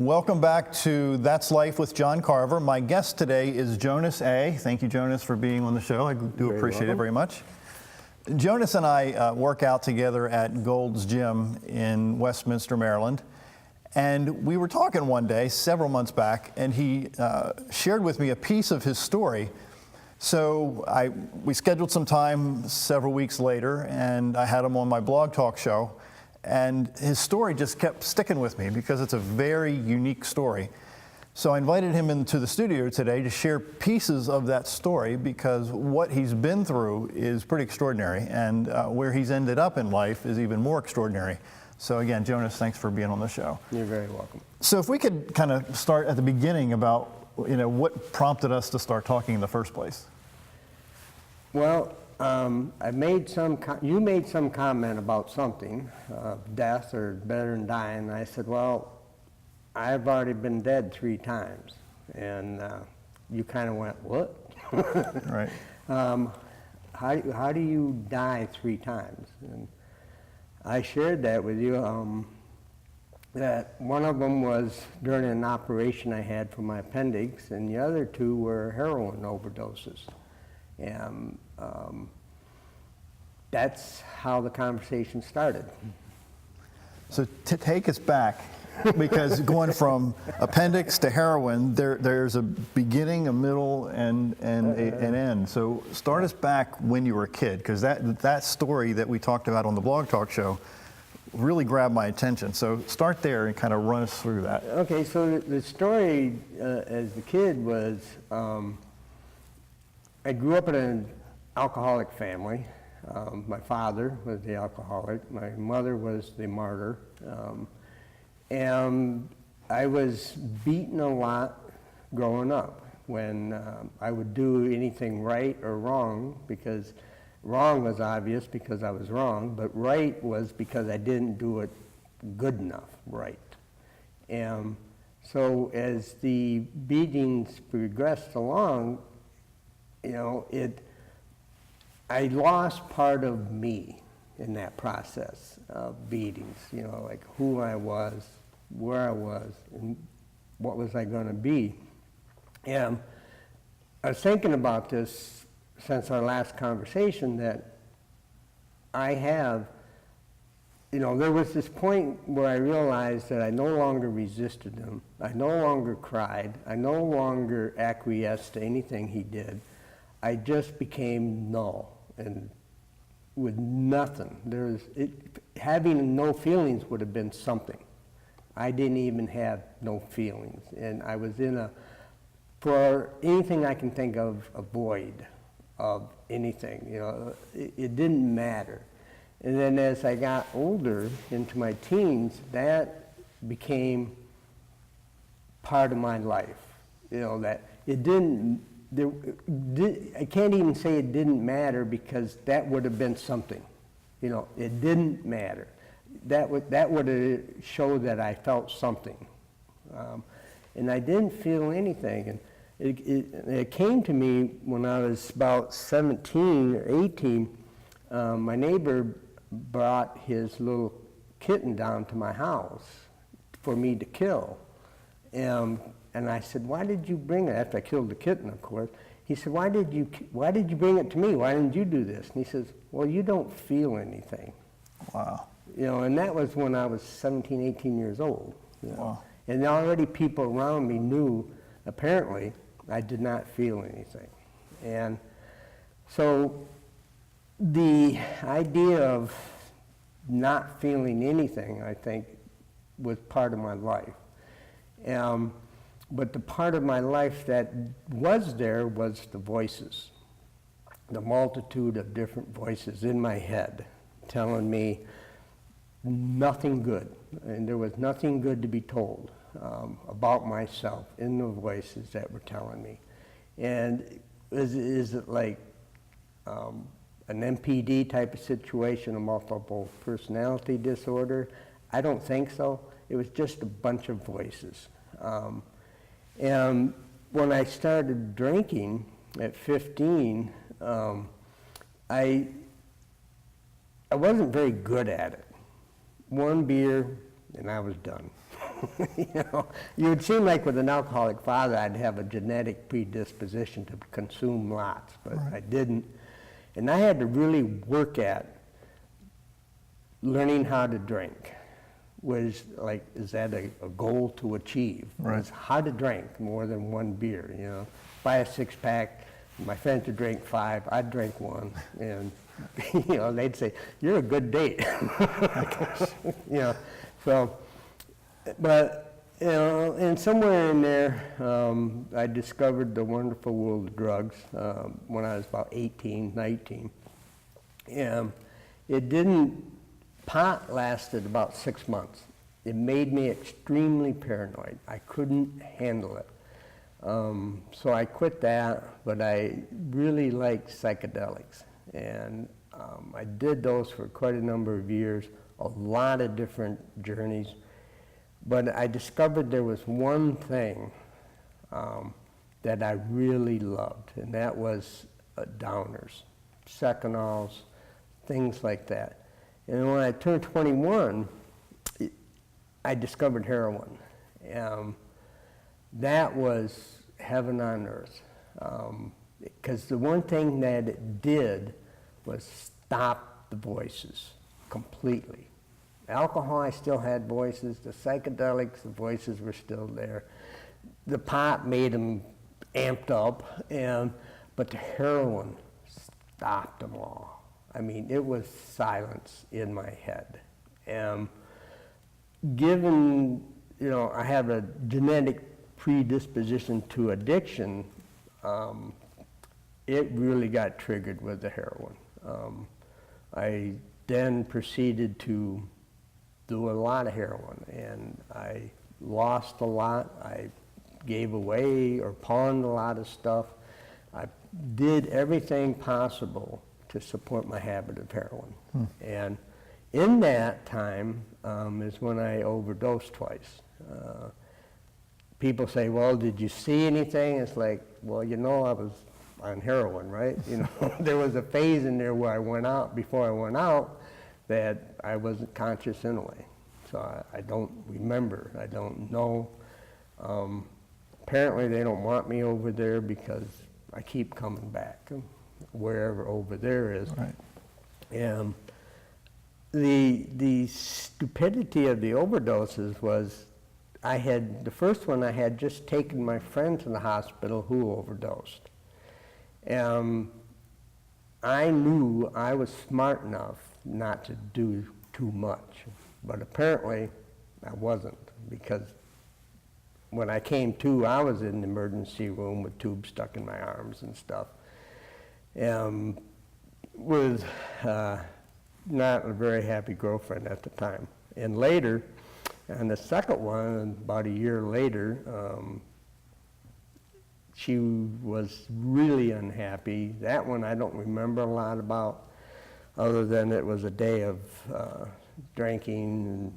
welcome back to That's Life with John Carver. My guest today is Jonas A. Thank you, Jonas, for being on the show. I do appreciate it very much. Jonas and I work out together at Gold's Gym in Westminster, Maryland. And we were talking one day, several months back, and he shared with me a piece of his story. So we scheduled some time several weeks later, and I had him on my blog talk show. And his story just kept sticking with me because it's a very unique story. So I invited him into the studio today to share pieces of that story because what he's been through is pretty extraordinary, and where he's ended up in life is even more extraordinary. So again, Jonas, thanks for being on the show. You're very welcome. So if we could kind of start at the beginning about, what prompted us to start talking in the first place? Well, you made some comment about something, death or better than dying. And I said, well, I've already been dead 3 times. And you kind of went, what? Right. How do you die 3 times? And I shared that with you, that one of them was during an operation I had for my appendix, and the other 2 were heroin overdoses. And that's how the conversation started. So to take us back, because going from appendix to heroin, there's a beginning, a middle, and an end. So start us back when you were a kid, because that story that we talked about on the blog talk show really grabbed my attention. So start there and kind of run us through that. Okay, so the story as a kid was, I grew up in an alcoholic family. My father was the alcoholic. My mother was the martyr. And I was beaten a lot growing up when I would do anything right or wrong, because wrong was obvious because I was wrong, but right was because I didn't do it good enough right. And so as the beatings progressed along, I lost part of me in that process of beatings, like who I was, where I was, and what was I going to be. And I was thinking about this since our last conversation, that I have, there was this point where I realized that I no longer resisted him. I no longer cried. I no longer acquiesced to anything he did. I just became null and with nothing. Having no feelings would have been something. I didn't even have no feelings. And I was for anything I can think of, a void of anything. It didn't matter. And then as I got older, into my teens, that became part of my life. That it didn't, I can't even say it didn't matter, because that would have been something. It didn't matter. That would have showed that I felt something. And I didn't feel anything. And it came to me when I was about 17 or 18. My neighbor brought his little kitten down to my house for me to kill. And I said, why did you bring it? After I killed the kitten, of course. He said, why did you bring it to me? Why didn't you do this? And he says, well, you don't feel anything. Wow. And that was when I was 17, 18 years old. Wow. And already people around me knew, apparently, I did not feel anything. And so the idea of not feeling anything, I think, was part of my life. But the part of my life that was there was the voices, the multitude of different voices in my head telling me nothing good. And there was nothing good to be told about myself in the voices that were telling me. And is it like an MPD type of situation, a multiple personality disorder? I don't think so. It was just a bunch of voices. And when I started drinking at 15, I wasn't very good at it. One beer, and I was done. You know, you would seem like with an alcoholic father, I'd have a genetic predisposition to consume lots, but I didn't. And I had to really work at learning how to drink. Was like, is that a goal to achieve? Right. Was how to drink more than one beer, you know. Buy a six-pack, my friends would drink 5, I'd drink 1, and, you know, they'd say, you're a good date. You know, so, but, you know, and somewhere in there, I discovered the wonderful world of drugs when I was about 18, 19. And it didn't. Pot lasted about 6 months. It made me extremely paranoid. I couldn't handle it. So I quit that, but I really liked psychedelics. And I did those for quite a number of years, a lot of different journeys. But I discovered there was one thing that I really loved, and that was downers, secanols, things like that. And when I turned 21, I discovered heroin. That was heaven on earth. Because the one thing that it did was stop the voices completely. Alcohol, I still had voices. The psychedelics, the voices were still there. The pot made them amped up, but the heroin stopped them all. I mean, it was silence in my head. Given, you know, I have a genetic predisposition to addiction, it really got triggered with the heroin. I then proceeded to do a lot of heroin, and I lost a lot. I gave away or pawned a lot of stuff. I did everything possible to support my habit of heroin. And in that time is when I overdosed twice. People say, well, did you see anything? It's like, well, you know, I was on heroin, right? You know, there was a phase in there where I went out, before I went out, that I wasn't conscious anyway. So I don't remember, I don't know. Apparently they don't want me over there because I keep coming back, wherever over there is. Right. And the stupidity of the overdoses was, the first one I had just taken my friend to the hospital who overdosed. I knew I was smart enough not to do too much, but apparently I wasn't, because when I came to, I was in the emergency room with tubes stuck in my arms and stuff. With not a very happy girlfriend at the time. And later, and the second one, about a year later, she was really unhappy. That one I don't remember a lot about, other than it was a day of drinking and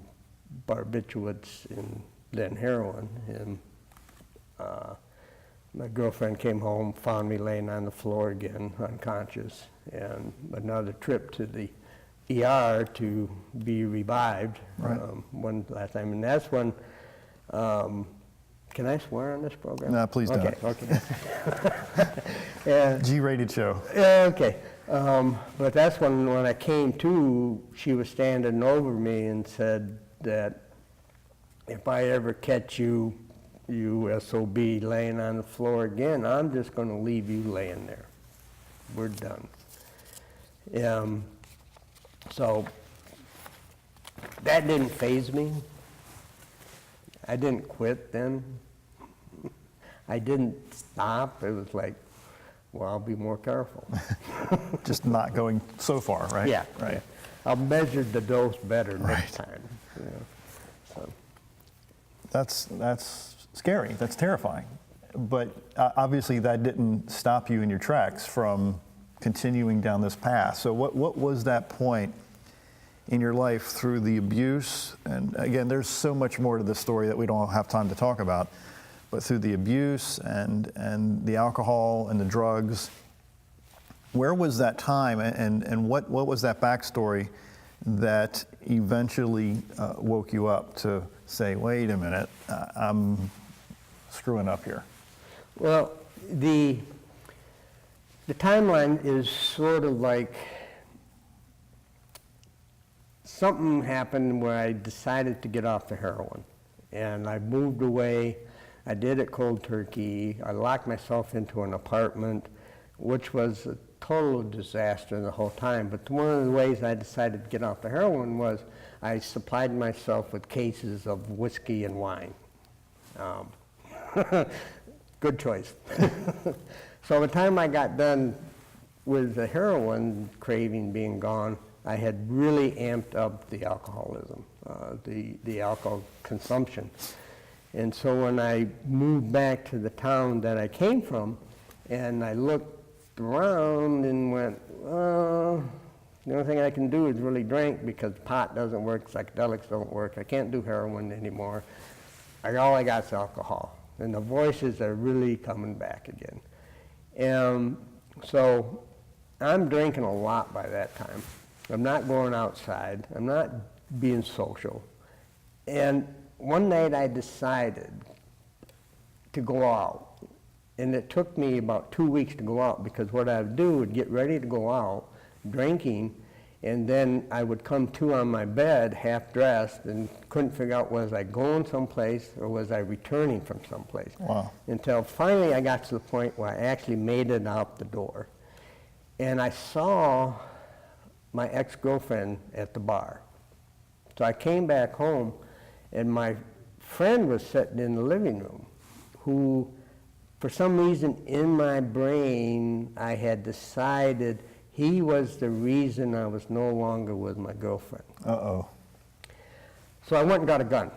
barbiturates and then heroin. And my girlfriend came home, found me laying on the floor again, unconscious, and another trip to the ER to be revived. Right. One last time, and that's when, can I swear on this program? No, please don't. Okay. G-rated show. Okay, but that's when I came to, she was standing over me and said that if I ever catch you SOB laying on the floor again, I'm just going to leave you laying there. We're done. So that didn't faze me. I didn't quit then. I didn't stop. It was like, well, I'll be more careful. Just not going so far, right? Yeah. Right. Yeah. I'll measure the dose better Right. next time. You know, so. That's scary. That's terrifying. But obviously that didn't stop you in your tracks from continuing down this path. So what was that point in your life through the abuse? And again, there's so much more to this story that we don't have time to talk about. But through the abuse and the alcohol and the drugs, where was that time, and what was that backstory that eventually woke you up to say, wait a minute, I'm screwing up here? Well, the timeline is sort of like something happened where I decided to get off the heroin. And I moved away. I did it cold turkey. I locked myself into an apartment, which was a total disaster the whole time. But one of the ways I decided to get off the heroin was I supplied myself with cases of whiskey and wine. Good choice. So by the time I got done with the heroin craving being gone, I had really amped up the alcoholism, the alcohol consumption. And so when I moved back to the town that I came from, and I looked around and went, well, the only thing I can do is really drink because pot doesn't work, psychedelics don't work, I can't do heroin anymore. All I got is alcohol. And the voices are really coming back again. And so I'm drinking a lot by that time. I'm not going outside. I'm not being social. And one night I decided to go out. And it took me about 2 weeks to go out because what I would do would get ready to go out drinking, and then I would come to on my bed half dressed and couldn't figure out, was I going someplace or was I returning from someplace? Wow. Until finally I got to the point where I actually made it out the door. And I saw my ex-girlfriend at the bar. So I came back home, and my friend was sitting in the living room, who, for some reason in my brain, I had decided he was the reason I was no longer with my girlfriend. Uh-oh. So I went and got a gun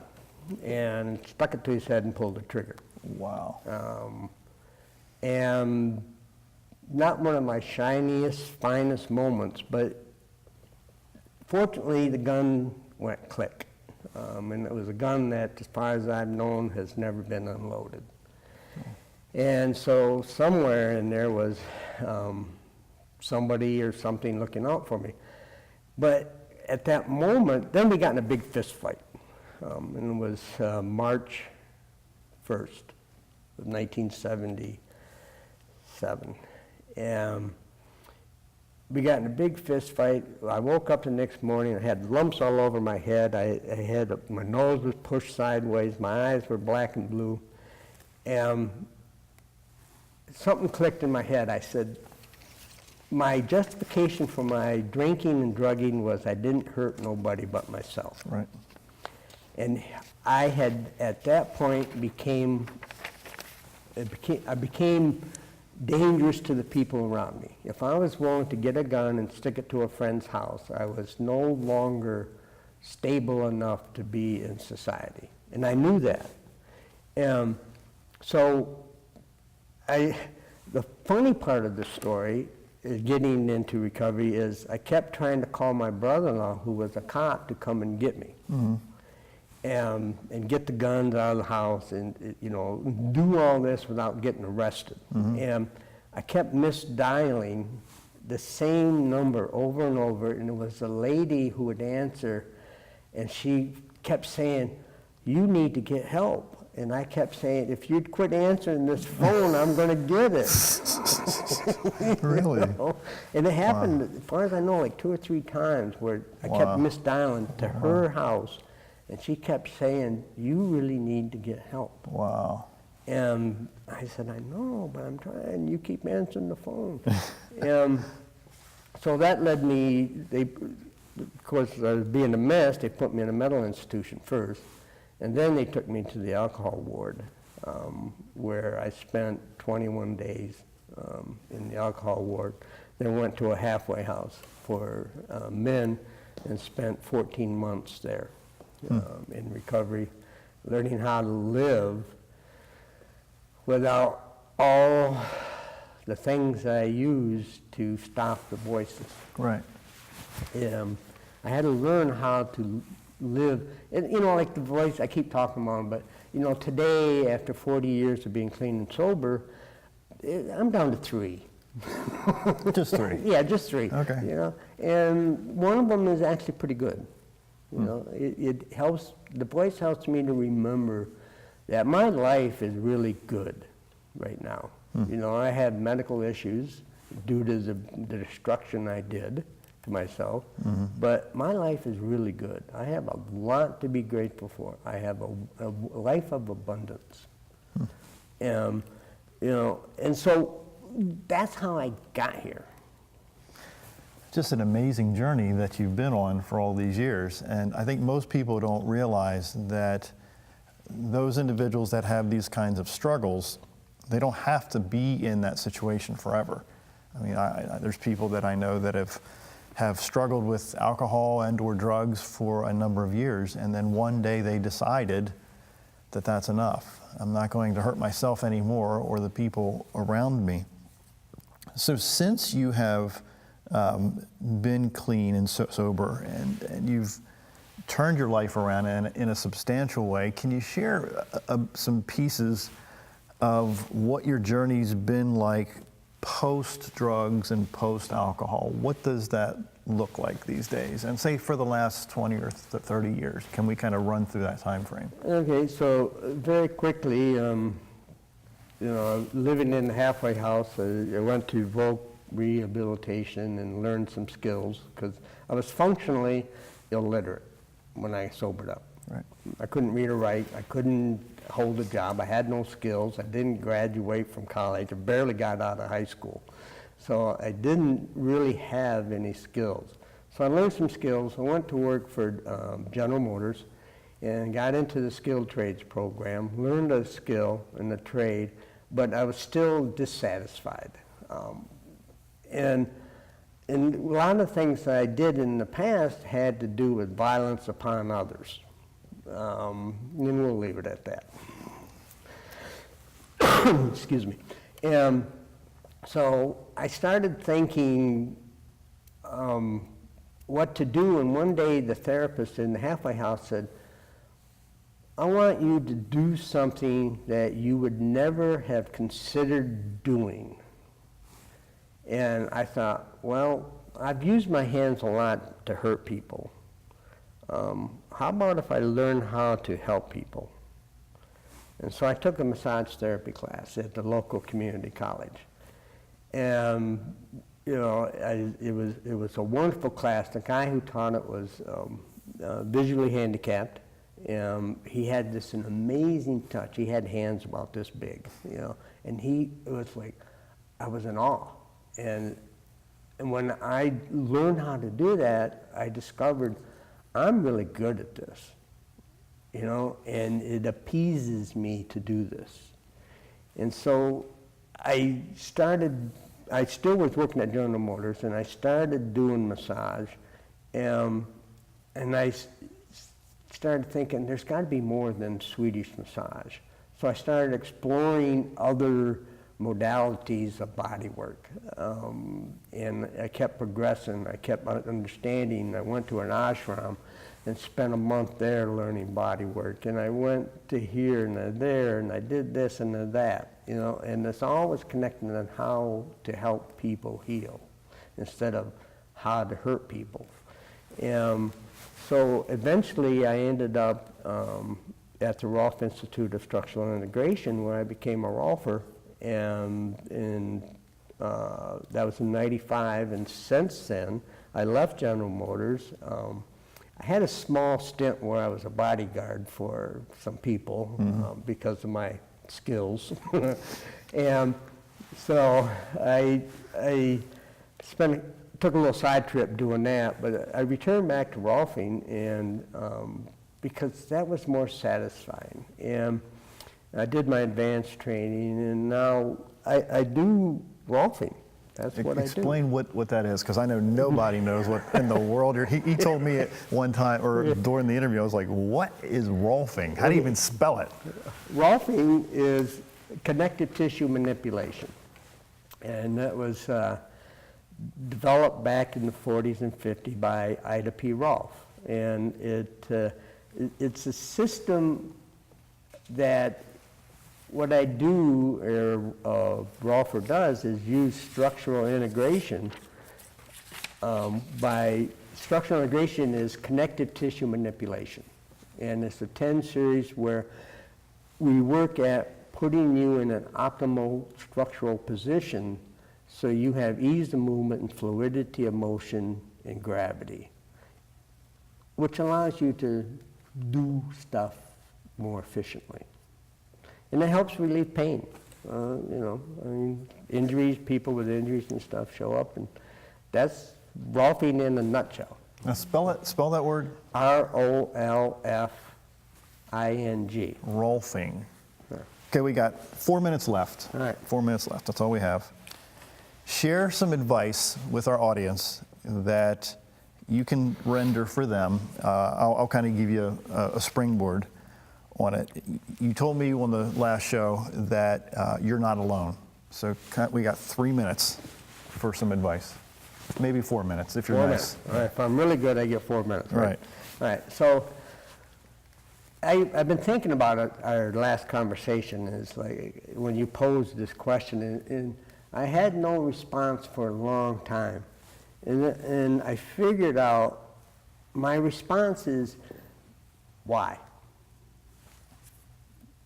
and stuck it to his head and pulled the trigger. Wow. And not one of my shiniest, finest moments, but fortunately the gun went click. And it was a gun that, as far as I've known, has never been unloaded. And so somewhere in there was somebody or something looking out for me. But at that moment, then we got in a big fist fight. And it was March 1st of 1977. And we got in a big fist fight. I woke up the next morning, I had lumps all over my head. I had, my nose was pushed sideways, my eyes were black and blue. And something clicked in my head. I said, my justification for my drinking and drugging was I didn't hurt nobody but myself. Right. And I had, at that point, I became dangerous to the people around me. If I was willing to get a gun and stick it to a friend's house, I was no longer stable enough to be in society. And I knew that. So the funny part of the story is getting into recovery is I kept trying to call my brother-in-law, who was a cop, to come and get me. Mm-hmm. And get the guns out of the house and, do all this without getting arrested. Mm-hmm. And I kept misdialing the same number over and over, and it was a lady who would answer, and she kept saying, you need to get help. And I kept saying, if you'd quit answering this phone, I'm going to get it. Really? And it happened, as far as I know, like 2 or 3 times where I kept misdialing to her house. And she kept saying, you really need to get help. Wow. And I said, I know, but I'm trying. You keep answering the phone. So that led me, of course, I was being a mess. They put me in a mental institution first. And then they took me to the alcohol ward, where I spent 21 days in the alcohol ward. Then went to a halfway house for men and spent 14 months there. In recovery, learning how to live without all the things I used to stop the voices. Right. I had to learn how to live, and, like the voice, I keep talking about it, but, today, after 40 years of being clean and sober, I'm down to 3. Just 3? Yeah, just 3. Okay. And one of them is actually pretty good. You know, it helps, the voice helps me to remember that my life is really good right now. You know, I had medical issues due to the destruction I did to myself, but my life is really good. I have a lot to be grateful for. I have a life of abundance. You know, and so that's how I got here. Just an amazing journey that you've been on for all these years. And I think most people don't realize that those individuals that have these kinds of struggles, they don't have to be in that situation forever. I mean, there's people that I know that have struggled with alcohol and or drugs for a number of years, and then one day they decided that that's enough. I'm not going to hurt myself anymore or the people around me. So since you have been clean and sober, and you've turned your life around in a substantial way, can you share some pieces of what your journey's been like post-drugs and post-alcohol? What does that look like these days? And say for the last 20 or 30 years, can we kind of run through that time frame? Okay, so very quickly, you know, living in the halfway house, I went to voc rehabilitation and learned some skills because I was functionally illiterate when I sobered up. Right. I couldn't read or write. I couldn't hold a job. I had no skills. I didn't graduate from college. I barely got out of high school. So I didn't really have any skills. So I learned some skills. I went to work for General Motors and got into the skilled trades program, learned a skill in the trade, but I was still dissatisfied. And a lot of things that I did in the past had to do with violence upon others. And we'll leave it at that. Excuse me. So I started thinking what to do, and one day the therapist in the halfway house said, I want you to do something that you would never have considered doing. And I thought, well, I've used my hands a lot to hurt people. How about if I learn how to help people? And so I took a massage therapy class at the local community college. And, you know, it was a wonderful class. The guy who taught it was visually handicapped. He had an amazing touch. He had hands about this big, you know, and it was like, I was in awe. And when I learned how to do that, I discovered I'm really good at this, you know, and it appeases me to do this. And so I still was working at General Motors, and I started doing massage, and I started thinking there's got to be more than Swedish massage. So I started exploring other modalities of body work, and I kept progressing. I kept understanding. I went to an ashram and spent a month there learning body work, and I went to here and there, and I did this and that, you know, and it's always connected on how to help people heal instead of how to hurt people. So eventually I ended up at the Rolf Institute of Structural Integration, where I became a Rolfer. And that was in '95, and since then, I left General Motors. I had a small stint where I was a bodyguard for some people because of my skills. And so I took a little side trip doing that, but I returned back to Rolfing, and because that was more satisfying. And I did my advanced training, and now I do Rolfing. That's what I do. Explain what that is, because I know nobody knows what in the world he told me at one time, or during the interview, I was like, what is Rolfing? How do you even spell it? Rolfing is connective tissue manipulation. And that was developed back in the 40s and 50s by Ida P. Rolf. And it's a system that what I do, or Rolfer does, is use structural integration by structural integration is connective tissue manipulation. And it's a 10 series where we work at putting you in an optimal structural position so you have ease of movement and fluidity of motion and gravity, which allows you to do stuff more efficiently. And it helps relieve pain. Injuries, people with injuries and stuff show up, and that's Rolfing in a nutshell. Now spell that word. R-O-L-F-I-N-G. Rolfing. Yeah. Okay, we got 4 minutes left. All right. 4 minutes left, that's all we have. Share some advice with our audience that you can render for them. I'll kind of give you a springboard on it. You told me on the last show that you're not alone. So we got 3 minutes for some advice. Maybe 4 minutes if you're 4 nice. minutes. All right, if I'm really good, I get 4 minutes. Right. All right, so I've been thinking about it, our last conversation is like when you posed this question, and I had no response for a long time. And I figured out my response is, why?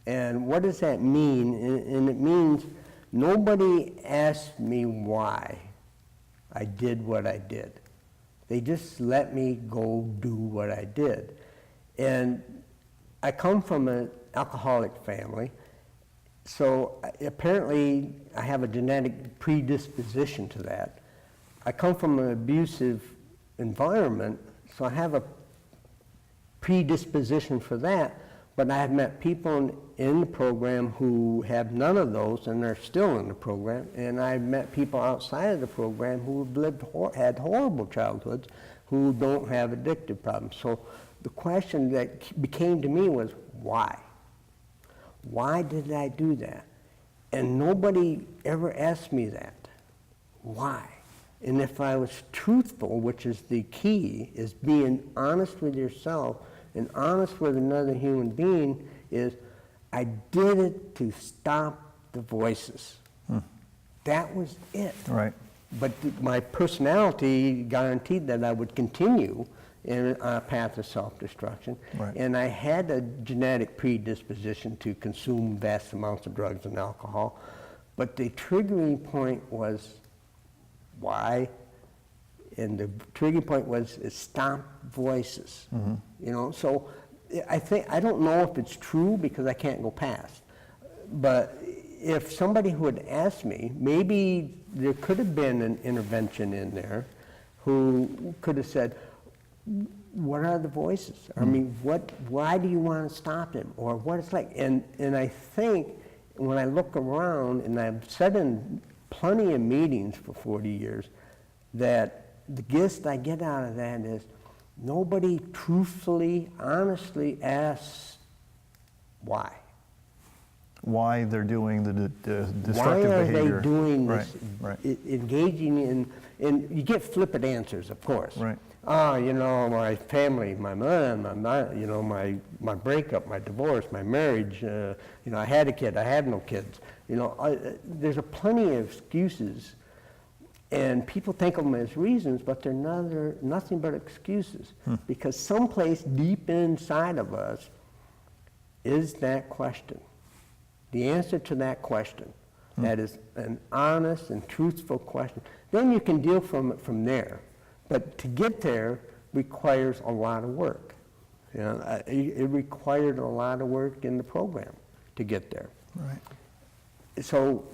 And what does that mean? And it means nobody asked me why I did what I did. They just let me go do what I did. And I come from an alcoholic family, so apparently I have a genetic predisposition to that. I come from an abusive environment, so I have a predisposition for that, but I have met people in the program who have none of those and they're still in the program, and I've met people outside of the program who have had horrible childhoods who don't have addictive problems. So the question that became to me was, why? Why did I do that? And nobody ever asked me that. Why? And if I was truthful, which is the key, is being honest with yourself and honest with another human being, is I did it to stop the voices. That was it. Right. But my personality guaranteed that I would continue in a path of self-destruction. Right. And I had a genetic predisposition to consume vast amounts of drugs and alcohol. But the triggering point was why, and the triggering point was stop voices. So I don't know if it's true because I can't go past. But if somebody who had asked me, maybe there could have been an intervention in there who could have said, what are the voices? I mean, why do you want to stop them? Or what it's like? And I think when I look around, and I've said in plenty of meetings for 40 years, that the gist I get out of that is nobody truthfully, honestly asks why. Why they're doing the destructive Why are behavior. they doing this, Right. engaging in, and you get flippant answers, of course. Right. My family, my mom, my breakup, my divorce, my marriage, I had a kid, I had no kids. There's a plenty of excuses, and people think of them as reasons, but they're nothing but excuses. Because someplace deep inside of us is that question. The answer to that question, that is an honest and truthful question. Then you can deal from it from there. But to get there requires a lot of work. It required a lot of work in the program to get there. Right. So,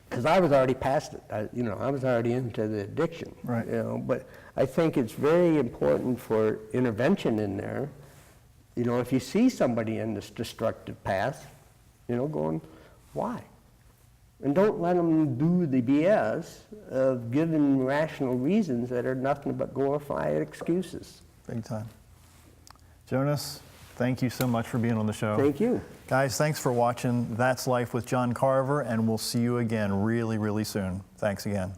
because I was already past it, I was already into the addiction. Right. But I think it's very important for intervention in there. If you see somebody in this destructive path, going, why? And don't let them do the BS of giving rational reasons that are nothing but glorified excuses. Big time. Jonas, thank you so much for being on the show. Thank you. Guys, thanks for watching That's Life with John Carver, and we'll see you again really, really soon. Thanks again.